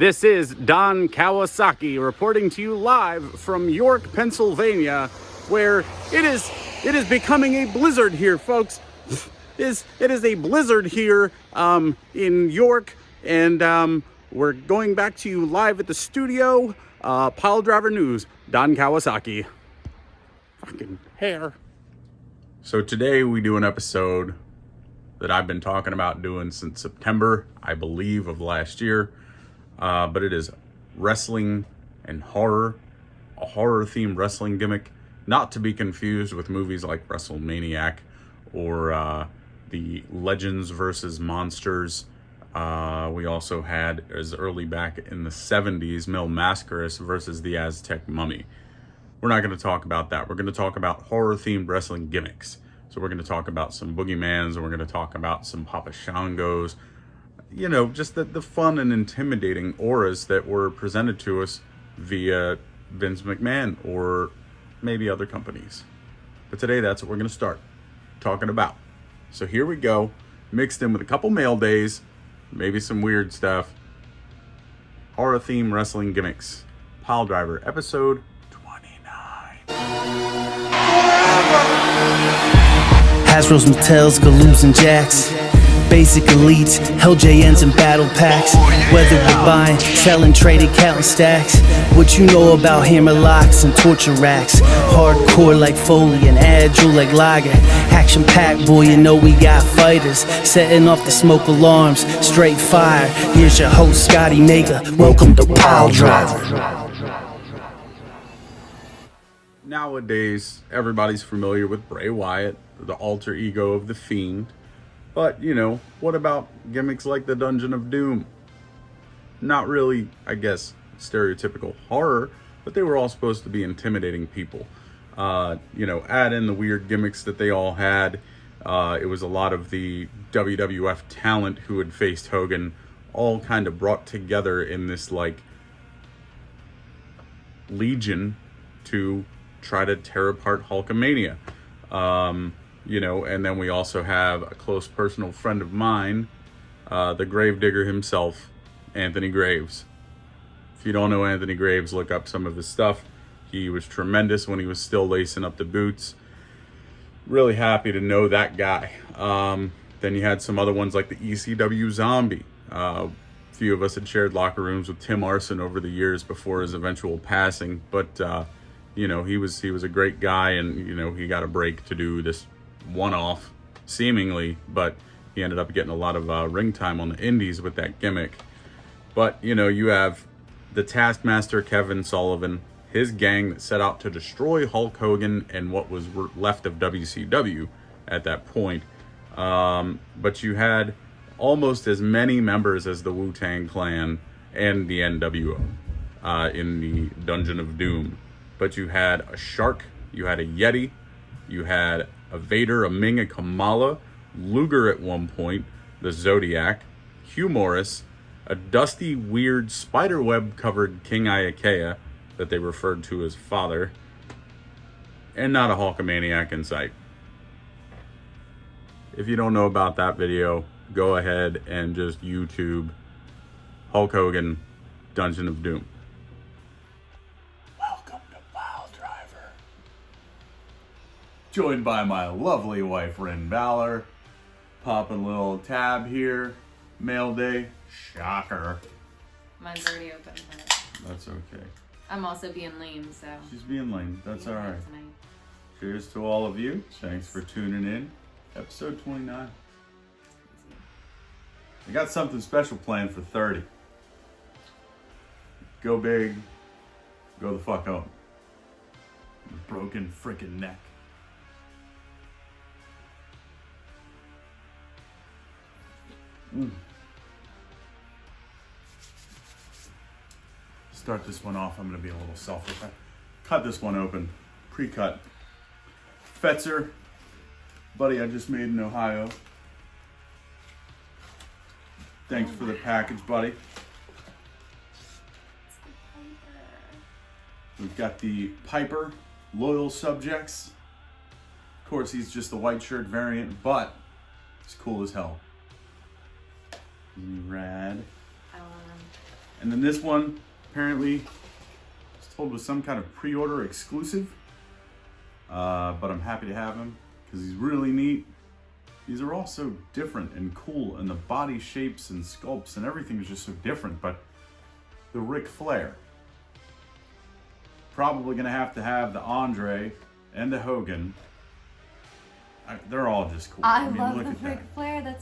This is Don Kawasaki reporting to you live from York, Pennsylvania, where it is becoming a blizzard here, folks. It is a blizzard here in York, and we're going back to you live at the studio. PileDriver News, Don Kawasaki. Fucking hair. So today we do an episode that I've been talking about doing since September, I believe, of last year. But it is wrestling and horror, a horror-themed wrestling gimmick, not to be confused with movies like WrestleManiac or the Legends versus Monsters. We also had, as early back in the 70s, Mil Mascaras versus the Aztec Mummy. We're not going to talk about that. We're going to talk about horror-themed wrestling gimmicks. So we're going to talk about some Boogeymans, and we're going to talk about some Papa Shangos. You know, just the fun and intimidating auras that were presented to us via Vince McMahon or maybe other companies. But today, that's what we're going to start talking about. So here we go, mixed in with a couple mail days, maybe some weird stuff. Horror-themed wrestling gimmicks. PileDriver, episode 29. Hasbro's, Mattels, Galoos, and Jacks. Basic elites, LJNs and battle packs. Whether we're buying, selling, trading, counting stacks. What you know about hammer locks and torture racks. Hardcore like Foley and agile like Lager. Action packed, boy, you know we got fighters. Setting off the smoke alarms, straight fire. Here's your host, Scotty Mega. Welcome to PileDriver. Nowadays, everybody's familiar with Bray Wyatt, the alter ego of The Fiend. But, you know, what about gimmicks like the Dungeon of Doom? Not really, I guess, stereotypical horror, but they were all supposed to be intimidating people. You know, add in the weird gimmicks that they all had. It was a lot of the WWF talent who had faced Hogan, all kind of brought together in this, like, legion to try to tear apart Hulkamania. You know, and then we also have a close personal friend of mine, the gravedigger himself, Anthony Graves. If you don't know Anthony Graves, look up some of his stuff. He was tremendous when he was still lacing up the boots. Really happy to know that guy. Then you had some other ones like the ECW Zombie. A few of us had shared locker rooms with Tim Arson over the years before his eventual passing. But, you know, he was a great guy, and, you know, he got a break to do this one-off, seemingly, but he ended up getting a lot of ring time on the indies with that gimmick. But, you know, you have the Taskmaster Kevin Sullivan, his gang that set out to destroy Hulk Hogan and what was left of WCW at that point. But you had almost as many members as the Wu-Tang Clan and the NWO in the Dungeon of Doom. But you had a shark, you had a Yeti, you had a Vader, a Ming, a Kamala, Luger at one point, the Zodiac, Hugh Morris, a dusty, weird, spiderweb-covered King Iakea that they referred to as father, and not a Hulkamaniac in sight. If you don't know about that video, go ahead and just YouTube Hulk Hogan, Dungeon of Doom. Joined by my lovely wife, Finn Balor. Popping a little tab here. Mail day. Shocker. Mine's already open, but That's okay. I'm also being lame, so. She's being lame. That's all right. Tonight. Cheers to all of you. Thanks for tuning in. Episode 29. I got something special planned for 30. Go big. Go the fuck home. Broken freaking neck. Start this one off. I'm going to be a little selfish. Cut this one open. Pre-cut. Fetzer. Buddy I just made in Ohio. Thanks for the package, buddy. We've got the Piper Loyal Subjects. Of course, he's just the white shirt variant, but it's cool as hell. Rad. And then this one, apparently, was told was some kind of pre-order exclusive. But I'm happy to have him because he's really neat. These are all so different and cool, and the body shapes and sculpts and everything is just so different. But the Ric Flair, probably gonna have the Andre and the Hogan. They're all just cool. I love look the at Ric that. Flair.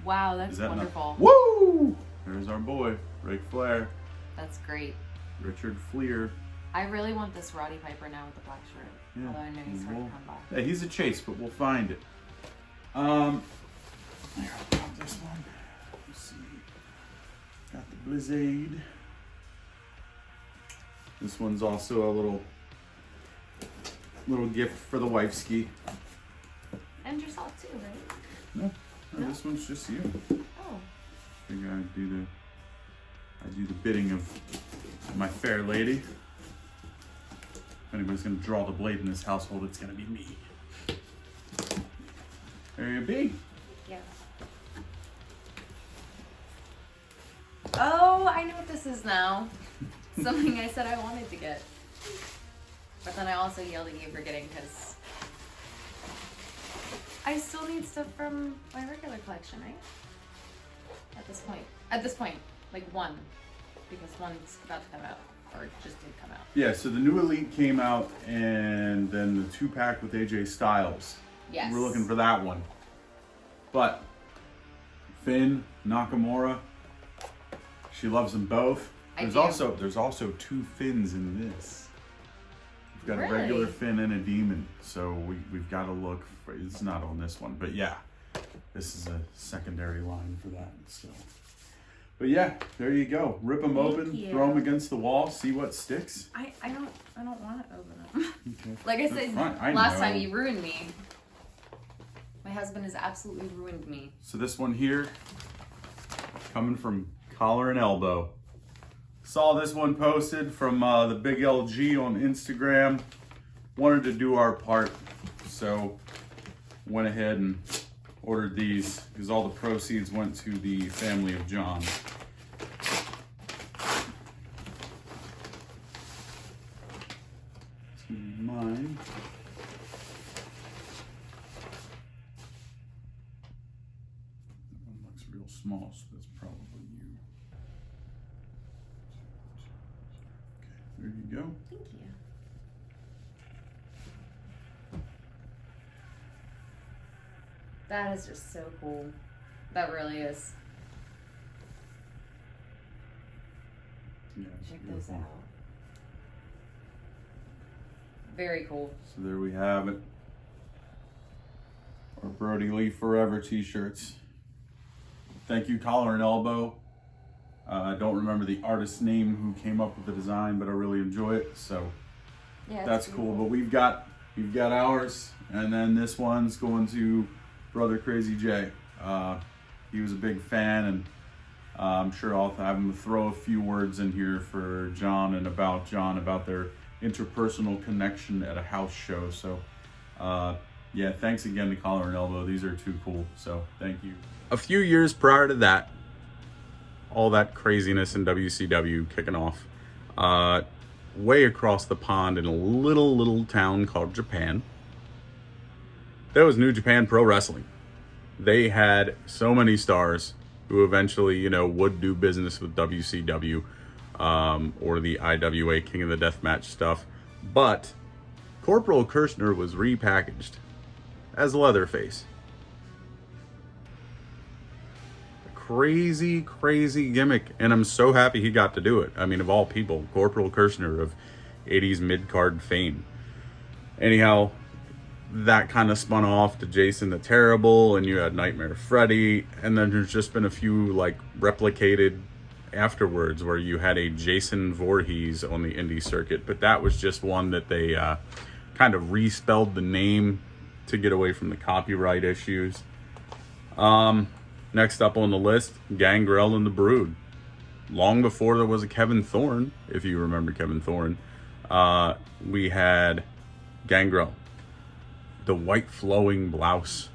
Wow, that's wonderful. Woo! There's our boy, Ric Flair. That's great. Richard Fleer. I really want this Roddy Piper now with the black shirt. Yeah. Although I know he's hard to come by. Yeah, he's a chase, but we'll find it. Here, I'll pop this one. Let's see. Got the Blizzade. This one's also a little gift for the wifeski. And yourself too, right? No, this one's just you. Oh. Figure I do the bidding of my fair lady. If anybody's gonna draw the blade in this household, it's gonna be me. There you be. Yeah. Oh, I know what this is now. Something I said I wanted to get. But then I also yelled at you for getting because I still need stuff from my regular collection, right? At this point, like one. Because one's about to come out. Or just did come out. Yeah, so the new Elite came out, and then the 2-pack with AJ Styles. Yes. We're looking for that one. But Finn, Nakamura, she loves them both. There's also 2 Finns in this. We've got a regular Finn and a demon, so we've got to look for. It's not on this one, but yeah, this is a secondary line for that. So, but yeah, there you go. Rip them open, throw them against the wall, see what sticks. I don't want to open them. Okay. Like I said last time, you ruined me. My husband has absolutely ruined me. So this one here, coming from Collar and Elbow. Saw this one posted from the Big LG on Instagram. Wanted to do our part, so went ahead and ordered these because all the proceeds went to the family of John. This is mine. That one looks real small, so that's probably you. Okay, there you go. Thank you. That is just so cool. That really is. Yeah, it's Check beautiful. those out. Very cool. So there we have it. Our Brodie Lee Forever t-shirts. Thank you, Collar and Elbow. I don't remember the artist's name who came up with the design, but I really enjoy it. So Yeah, that's cool. But we've got ours, and then this one's going to Brother Crazy J. He was a big fan, and I'm sure I'll have him throw a few words in here for John about their interpersonal connection at a house show. So yeah, thanks again to Collar and Elbow. These are too cool, so thank you. A few years prior to that, all that craziness in WCW kicking off, way across the pond in a little town called Japan, there was New Japan Pro Wrestling. They had so many stars who eventually, would do business with WCW or the IWA King of the Deathmatch stuff. But Corporal Kirschner was repackaged as Leatherface. A crazy gimmick, and I'm so happy he got to do it. I mean, of all people, Corporal Kirschner of 80s mid-card fame. Anyhow, that kind of spun off to Jason the Terrible, and you had Nightmare Freddy, and then there's just been a few replicated afterwards where you had a Jason Voorhees on the indie circuit, but that was just one that they kind of respelled the name to get away from the copyright issues. Next up on the list, Gangrel and the Brood. Long before there was a Kevin Thorne, if you remember Kevin Thorne, we had Gangrel. The white flowing blouse,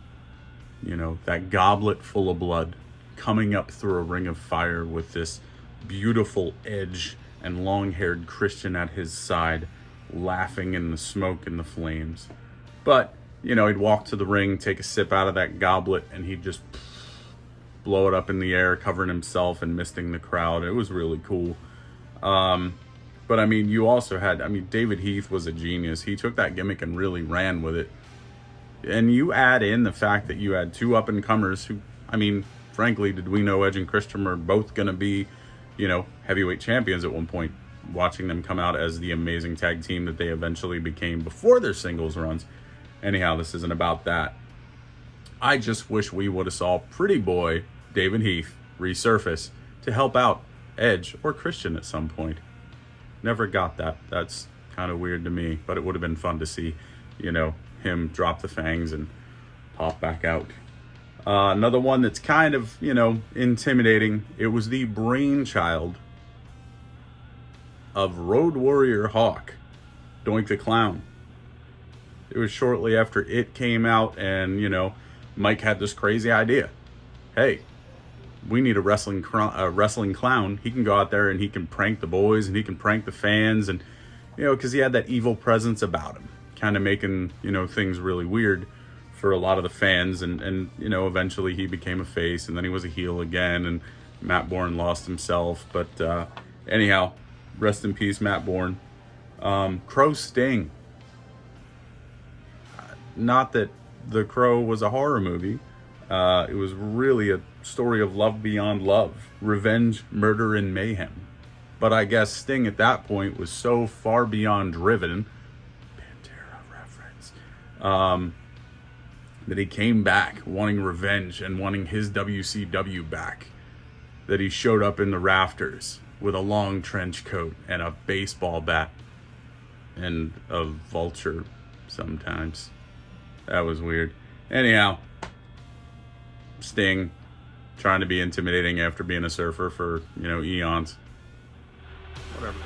that goblet full of blood, coming up through a ring of fire with this beautiful Edge and long-haired Christian at his side, laughing in the smoke and the flames. But, you know, he'd walk to the ring, take a sip out of that goblet, and he'd just blow it up in the air, covering himself and misting the crowd. It was really cool. But I mean, you also had, David Heath was a genius. He took that gimmick and really ran with it. And you add in the fact that you had two up-and-comers who, frankly, did we know Edge and Christian were both going to be, heavyweight champions at one point? Watching them come out as the amazing tag team that they eventually became before their singles runs. Anyhow, this isn't about that. I just wish we would have saw Pretty Boy David Heath resurface to help out Edge or Christian at some point. Never got that. That's kind of weird to me, but it would have been fun to see, him drop the fangs and pop back out. Another one that's kind of, intimidating. It was the brainchild of Road Warrior Hawk, Doink the Clown. It was shortly after it came out, and, Mike had this crazy idea. Hey, we need a wrestling clown. He can go out there and he can prank the boys and he can prank the fans, and, because he had that evil presence about him, kind of making, things really weird for a lot of the fans, and eventually he became a face, and then he was a heel again, and Matt Bourne lost himself. But anyhow, rest in peace, Matt Bourne. Crow Sting. Not that The Crow was a horror movie. It was really a story of love beyond love, revenge, murder, and mayhem. But I guess Sting at that point was so far beyond driven, Pantera reference, that he came back wanting revenge and wanting his WCW back, that he showed up in the rafters with a long trench coat and a baseball bat and a vulture sometimes. That was weird. Anyhow, Sting trying to be intimidating after being a surfer for, eons. Whatever.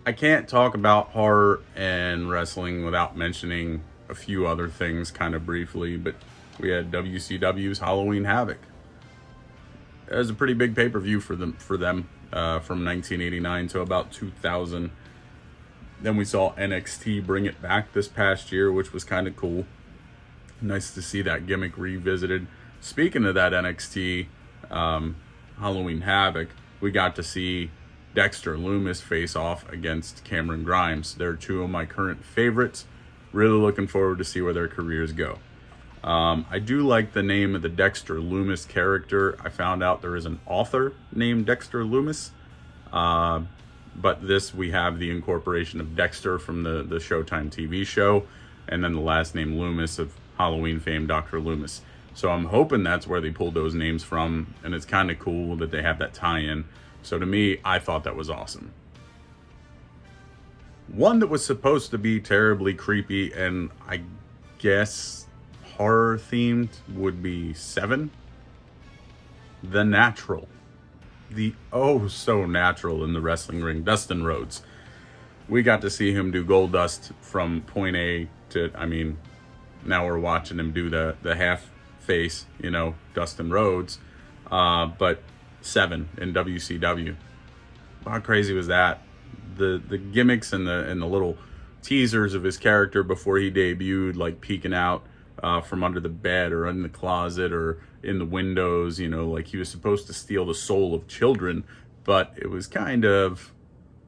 I can't talk about horror and wrestling without mentioning a few other things kind of briefly, but we had WCW's Halloween Havoc. It was a pretty big pay-per-view for them from 1989 to about 2000. Then we saw NXT bring it back this past year, which was kind of cool. Nice to see that gimmick revisited. Speaking of that NXT Halloween Havoc, we got to see Dexter Lumis face off against Cameron Grimes. They're two of my current favorites. Really looking forward to see where their careers go. I do like the name of the Dexter Lumis character. I found out there is an author named Dexter Lumis. But we have the incorporation of Dexter from the Showtime TV show, and then the last name Loomis of Halloween fame, Dr. Loomis. So I'm hoping that's where they pulled those names from, and it's kind of cool that they have that tie-in. So to me, I thought that was awesome. One that was supposed to be terribly creepy and I guess horror themed would be Seven. The Natural. The oh so natural in the wrestling ring, Dustin Rhodes. We got to see him do Gold Dust from point A to, now we're watching him do the half face, Dustin Rhodes. But Seven in WCW. How crazy was that? The gimmicks and the little teasers of his character before he debuted, like peeking out from under the bed or in the closet or in the windows, like he was supposed to steal the soul of children, but it was kind of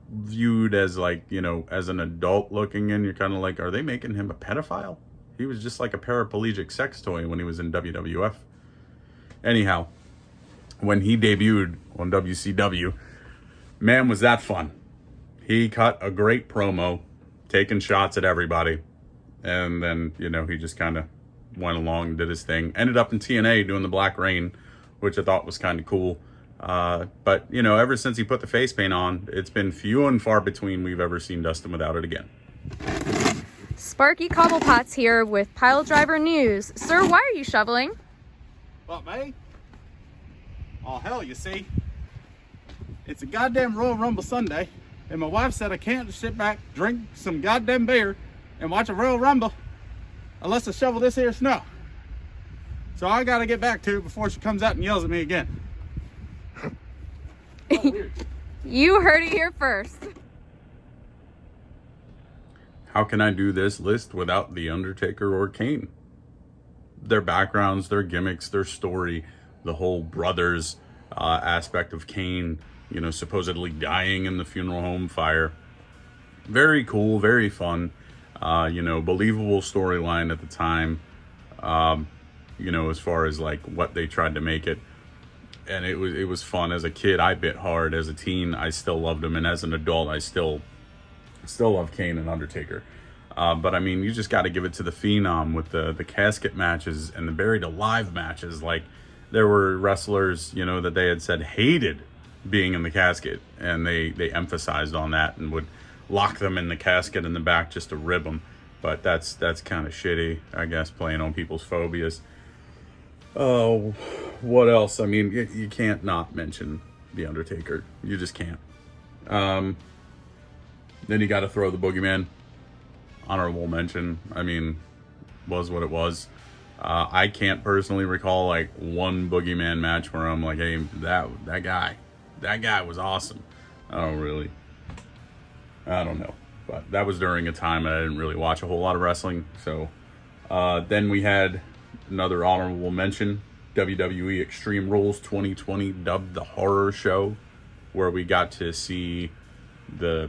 viewed as like, as an adult looking in. You're kind of like, are they making him a pedophile? He was just like a paraplegic sex toy when he was in WWF. Anyhow, when he debuted on WCW, man, was that fun. He cut a great promo, taking shots at everybody. And then, he just kind of went along and did his thing. Ended up in TNA doing the Black Rain, which I thought was kind of cool. But, ever since he put the face paint on, it's been few and far between we've ever seen Dustin without it again. Sparky Cobblepot's here with PileDriver News. Sir, why are you shoveling? What, me? Oh, hell, you see. It's a goddamn Royal Rumble Sunday, and my wife said I can't sit back, drink some goddamn beer, and watch a Royal Rumble unless I shovel this here snow. So I gotta get back to it before she comes out and yells at me again. Oh, weird. You heard it here first. How can I do this list without The Undertaker or Kane? Their backgrounds, their gimmicks, their story, the whole brothers aspect of Kane, you know, supposedly dying in the funeral home fire. Very cool, very fun, you know, believable storyline at the time, you know, as far as like what they tried to make it. And it was fun. As a kid, I bit hard. As a teen, I still loved him. And as an adult, I still love Kane and Undertaker. But I mean, you just got to give it to the Phenom with the casket matches and the buried alive matches. Like, there were wrestlers, you know, that they had said hated being in the casket, and they emphasized on that and would lock them in the casket in the back just to rib them. But that's kind of shitty, I guess, playing on people's phobias. Oh, what else? I mean, you can't not mention The Undertaker. You just can't. Then you got to throw the Boogeyman. Honorable mention. I mean, was what it was. I can't personally recall like one Boogeyman match where I'm like, hey, that guy was awesome. I don't know. But that was during a time I didn't really watch a whole lot of wrestling. So then we had another honorable mention, WWE Extreme Rules 2020, dubbed the Horror Show, where we got to see the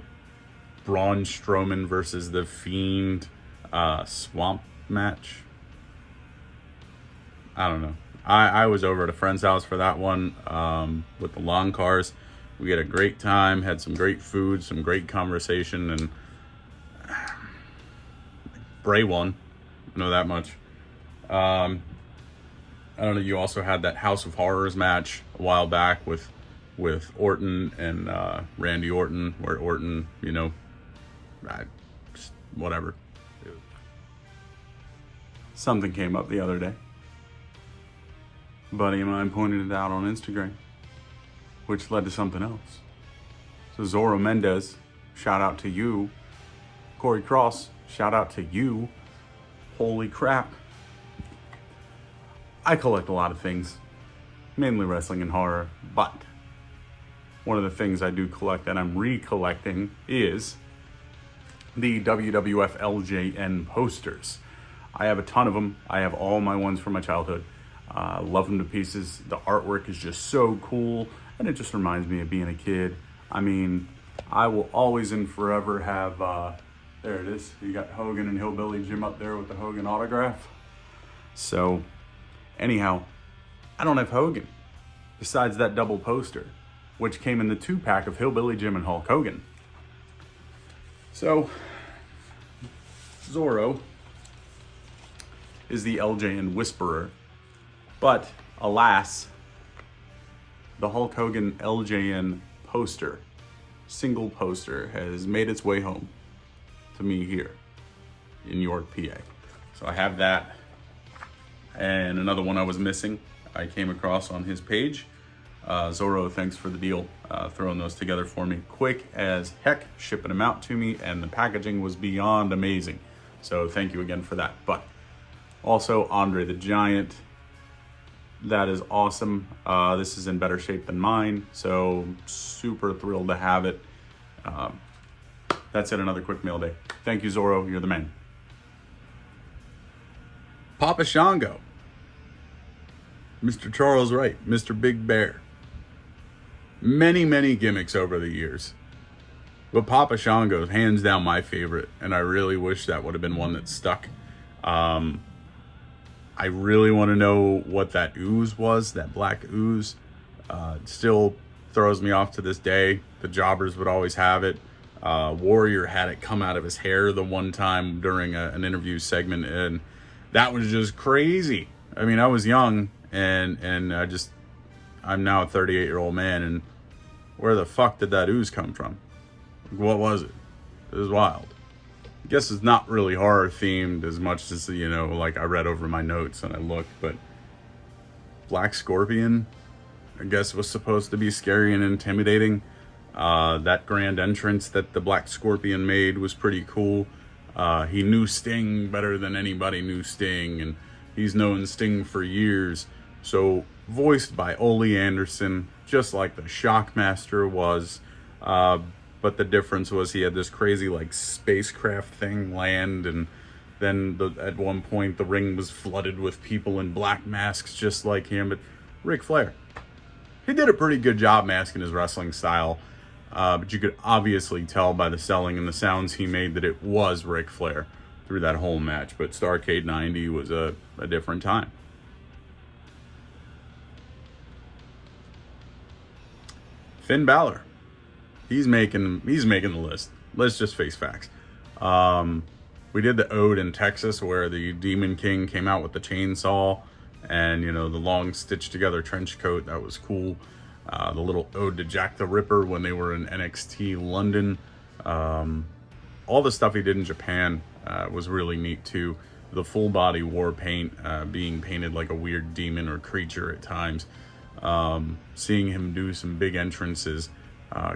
Braun Strowman versus the Fiend swamp match. I don't know. I was over at a friend's house for that one with the lawn cars. We had a great time, had some great food, some great conversation, and Bray won. I know that much. I don't know. You also had that House of Horrors match a while back with Orton and Randy Orton, where Orton, you know, just whatever. Something came up the other day. A buddy of mine pointed it out on Instagram, which led to something else. So Zorro Mendez, shout out to you. Corey Cross, shout out to you. Holy crap. I collect a lot of things, mainly wrestling and horror, but one of the things I do collect and I'm recollecting is the WWF LJN posters. I have a ton of them. I have all my ones from my childhood. Love them to pieces. The artwork is just so cool, and it just reminds me of being a kid. I mean, I will always and forever have, there it is. You got Hogan and Hillbilly Jim up there with the Hogan autograph. So, anyhow, I don't have Hogan, besides that double poster, which came in the 2-pack of Hillbilly Jim and Hulk Hogan. So, Zorro is the LJN Whisperer, but alas, the Hulk Hogan LJN poster, single poster, has made its way home to me here in York, PA. So I have that. And another one I was missing, I came across on his page. Zorro, thanks for the deal, throwing those together for me quick as heck, shipping them out to me, and the packaging was beyond amazing. So thank you again for that. But also Andre the Giant, that is awesome. This is in better shape than mine, so super thrilled to have it. That's it, another quick mail day. Thank you, Zorro, you're the man. Papa Shango, Mr. Charles Wright, Mr. Big Bear. Many, many gimmicks over the years. But Papa Shango is hands down my favorite, and I really wish that would have been one that stuck. I really want to know what that ooze was, that black ooze. It still throws me off to this day. The jobbers would always have it. Warrior had it come out of his hair the one time during an interview segment, and that was just crazy. I mean, I was young, and I'm now a 38-year-old man, and where the fuck did that ooze come from? What was it? It was wild. guess it's not really horror themed as much as, you know, like I read over my notes and I looked, but Black Scorpion, I guess, was supposed to be scary and intimidating. That grand entrance that the Black Scorpion made was pretty cool. He knew Sting better than anybody knew Sting, and he's known Sting for years. So, voiced by Ole Anderson, just like the Shockmaster was. But the difference was he had this crazy, like, spacecraft thing land, and then at one point the ring was flooded with people in black masks just like him. But Ric Flair, he did a pretty good job masking his wrestling style. But you could obviously tell by the selling and the sounds he made that it was Ric Flair through that whole match. But Starrcade 90 was a different time. Finn Balor, he's making the list. Let's just face facts. We did the ode in Texas where the Demon King came out with the chainsaw and, you know, the long stitched together trench coat. That was cool. The little ode to Jack the Ripper when they were in NXT London. All the stuff he did in Japan was really neat too. The full body war paint, being painted like a weird demon or creature at times. Seeing him do some big entrances,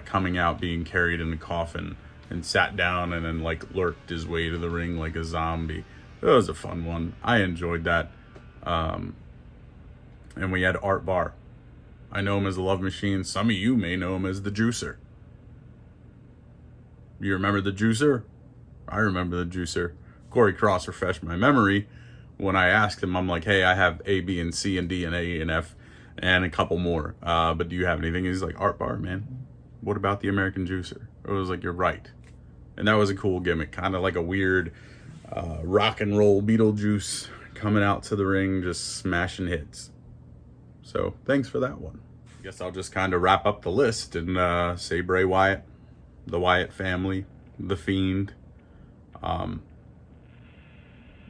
coming out being carried in a coffin and sat down and then like lurked his way to the ring like a zombie. It was a fun one. I enjoyed that. And we had Art Barr. I know him as the Love Machine. Some of you may know him as the Juicer. You remember the Juicer? I remember the Juicer. Corey Cross refreshed my memory when I asked him. I'm like, hey, I have A, B, and C, and D, and A, and F, and a couple more. But do you have anything? He's like, Art Barr, man. What about the American Juicer? I was like, you're right. And that was a cool gimmick. Kind of like a weird rock and roll Beetlejuice coming out to the ring, just smashing hits. So thanks for that one. I guess I'll just kind of wrap up the list and say Bray Wyatt, the Wyatt family, The Fiend.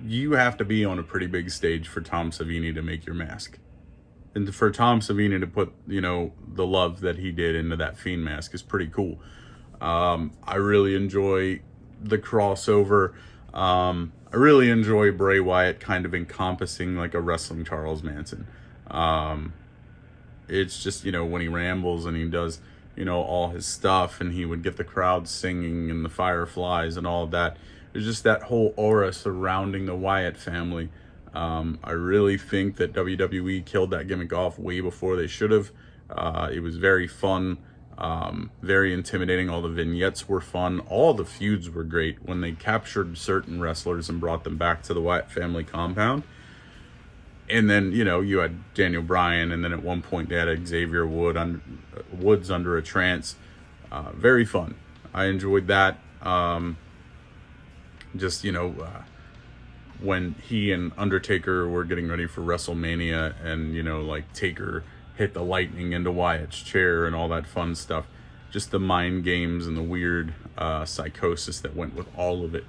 You have to be on a pretty big stage for Tom Savini to make your mask. And for Tom Savini to put, you know, the love that he did into that Fiend mask is pretty cool. I really enjoy the crossover. I really enjoy Bray Wyatt kind of encompassing like a wrestling Charles Manson. It's just, you know, when he rambles and he does, you know, all his stuff and he would get the crowd singing and the fireflies and all of that. There's just that whole aura surrounding the Wyatt family. I really think that WWE killed that gimmick off way before they should have. It was very fun, very intimidating. All the vignettes were fun. All the feuds were great when they captured certain wrestlers and brought them back to the Wyatt family compound. And then, you know, you had Daniel Bryan, and then at one point they had Xavier Woods under a trance. Very fun. I enjoyed that. Just, you know, when he and Undertaker were getting ready for WrestleMania and, you know, like Taker hit the lightning into Wyatt's chair and all that fun stuff. Just the mind games and the weird psychosis that went with all of it.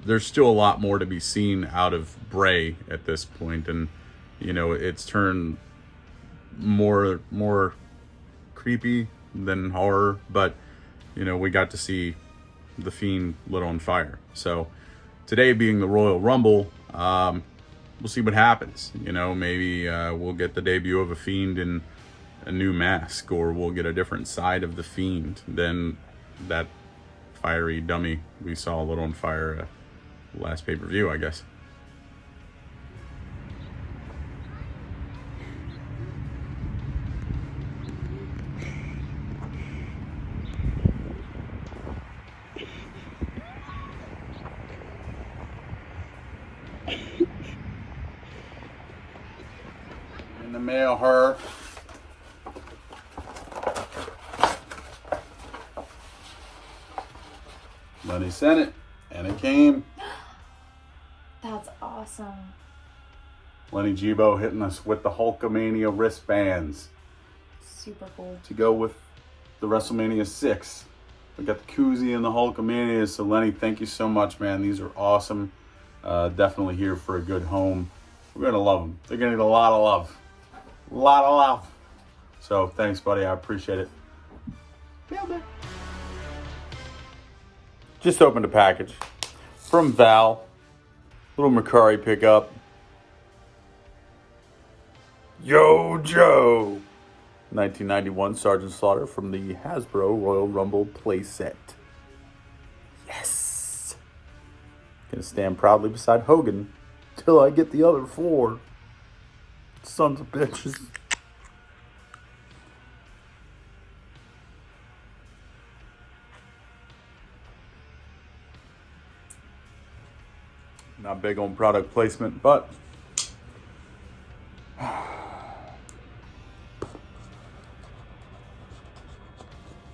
There's still a lot more to be seen out of Bray at this point, and you know, it's turned more creepy than horror, but you know, we got to see the Fiend lit on fire. So today being the Royal Rumble, we'll see what happens. You know, maybe we'll get the debut of a Fiend in a new mask, or we'll get a different side of the Fiend than that fiery dummy we saw lit on fire last pay-per-view, I guess. In the mail, her. Lenny sent it, and it came. That's awesome. Lenny Gibo hitting us with the Hulkamania wristbands. Super cool. To go with the WrestleMania 6. We got the koozie and the Hulkamania. So Lenny, thank you so much, man. These are awesome. Definitely here for a good home. We're going to love them. They're going to get a lot of love. A lot of love. So thanks, buddy. I appreciate it. Just opened a package from Val. Little Mercari pickup. Yo, Joe! 1991 Sergeant Slaughter from the Hasbro Royal Rumble playset. Yes! Gonna stand proudly beside Hogan till I get the other 4. Sons of bitches. Not big on product placement, but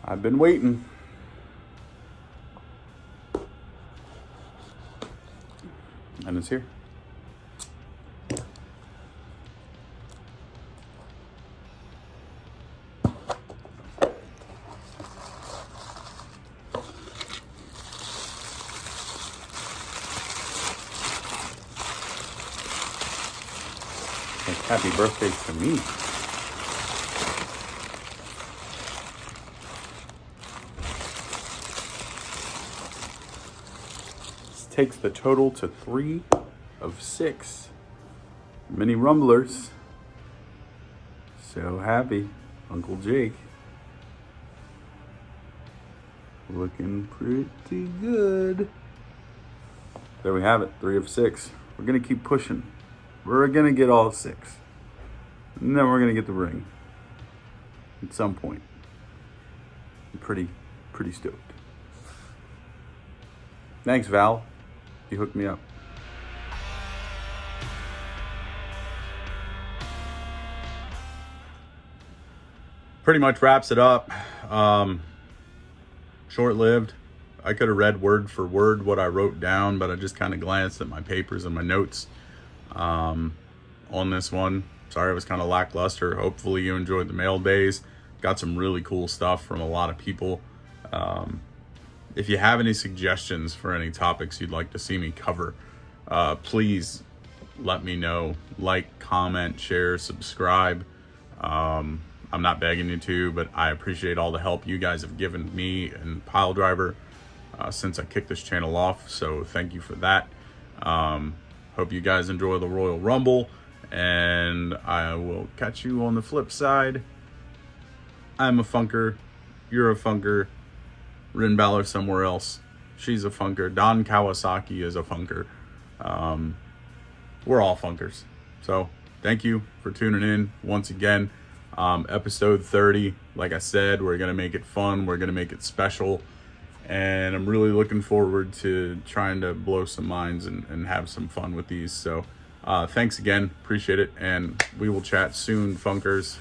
I've been waiting. And it's here. Happy birthday to me. This takes the total to 3 of 6 mini rumblers. So happy, Uncle Jake. Looking pretty good. There we have it, 3 of 6. We're gonna keep pushing. We're gonna get all 6. And then we're gonna get the ring. At some point. I'm pretty stoked. Thanks, Val. You hooked me up. Pretty much wraps it up. Short-lived. I could have read word for word what I wrote down, but I just kind of glanced at my papers and my notes on this one. Sorry, it was kind of lackluster. Hopefully you enjoyed the mail days. Got some really cool stuff from a lot of people. If you have any suggestions for any topics you'd like to see me cover, please let me know. Like, comment, share, subscribe. I'm not begging you to, but I appreciate all the help you guys have given me and PileDriver since I kicked this channel off. So thank you for that. Hope you guys enjoy the Royal Rumble, and I will catch you on the flip side. I'm a funker. You're a funker. Finn Balor somewhere else. She's a funker. Don Kawasaki is a funker. We're all funkers. So thank you for tuning in once again. Episode 30, like I said, we're going to make it fun. We're going to make it special. And I'm really looking forward to trying to blow some minds and have some fun with these. So thanks again. Appreciate it. And we will chat soon, funkers.